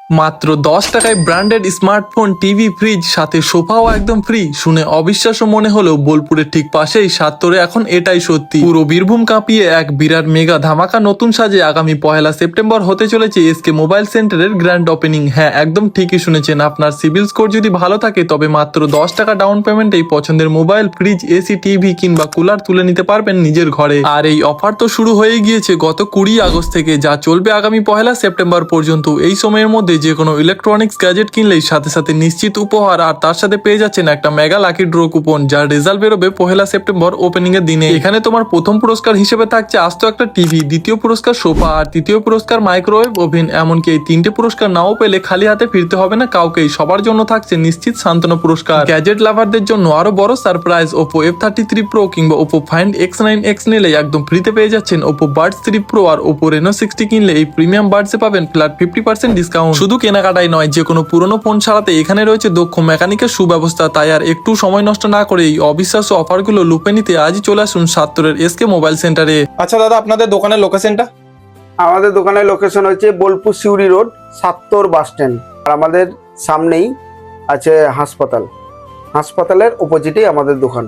মাত্র 10 টাকায় branded smartphone, TV, fridge, সাথে সোফাও একদম ফ্রি। শুনে অবিশ্বাস্য মনে হলেও বোলপুরের ঠিক পাশেই সাত্তরে এখন এটাই সত্যি। পুরো বীরভূম কাঁপিয়ে এক বিরাট মেগা ধামাকা নতুন সাজে আগামী 1 সেপ্টেম্বর হতে চলেছে এসকে মোবাইল সেন্টারের গ্র্যান্ড ওপেনিং। হ্যাঁ, একদম ঠিকই শুনেছেন। আপনার সিভিল স্কোর যদি ভালো থাকে তবে মাত্র 10 টাকা ডাউন পেমেন্টেই পছন্দের মোবাইল, ফ্রিজ, এসি, টিভি কিংবা কুলার তুলে নিতে পারবেন নিজের ঘরে। আর এই অফার তো শুরু হয়ে গিয়েছে গত 20 আগস্ট থেকে, যা চলবে আগামী 1 সেপ্টেম্বর পর্যন্ত। এই সময়ের মধ্যে যে কোনো ইলেকট্রনিক্স গ্যাজেট কিনলেই সাথে সাথে নিশ্চিত উপহার, আর তার সাথে পেয়ে যাচ্ছেন একটা মেগা লাকি ড্র কুপন, যার রেজাল্ট বেরোবে 1 সেপ্টেম্বর ওপেনিং এর দিনে। এখানে তোমার প্রথম পুরস্কার হিসেবে থাকছে আস্ত একটা টিভি, দ্বিতীয় পুরস্কার সোফা, আর তৃতীয় পুরস্কার মাইক্রোওয়েভ ওভেন। এমনকি এই 3টে পুরস্কার নাও পেলে খালি হাতে ফিরতে হবে না কাউকেই। সবার জন্য থাকছে নিশ্চিত সান্ত্বনা পুরস্কার। গ্যাজেট লাভারদের জন্য আরো বড় সারপ্রাইজ, ওপো F33 Pro কিংবা ওপো ফাইন্ড X9X নিলে একদম ফ্রিতে পেয়ে যাচ্ছেন ওপো বাডস 3 Pro, আর ওপো রেনো 60 কিনলে এই প্রিমিয়াম বাডসে পাবেন ফ্ল্যাট 50% ডিসকাউন্ট। শুধু কেনাকাটাই নয়, যে কোনো পুরনো ফোন ছাড়াতে এখানে রয়েছে দক্ষ মেকানিকের সুব্যবস্থা। তাই আর একটু সময় নষ্ট না করে এই অবিশ্বাস্য অফারগুলো লুপে নিতে আজই চলে আসুন সাত্তরের এসকে মোবাইল সেন্টারে। আচ্ছা দাদা, আপনাদের দোকানের লোকেশনটা? আমাদের দোকানের লোকেশন হচ্ছে বোলপুর সিউড়ি রোড, সাত্তর বাস স্ট্যান্ড। আর আমাদের সামনেই আছে হাসপাতাল, হাসপাতালের অপোজিটেই আমাদের দোকান।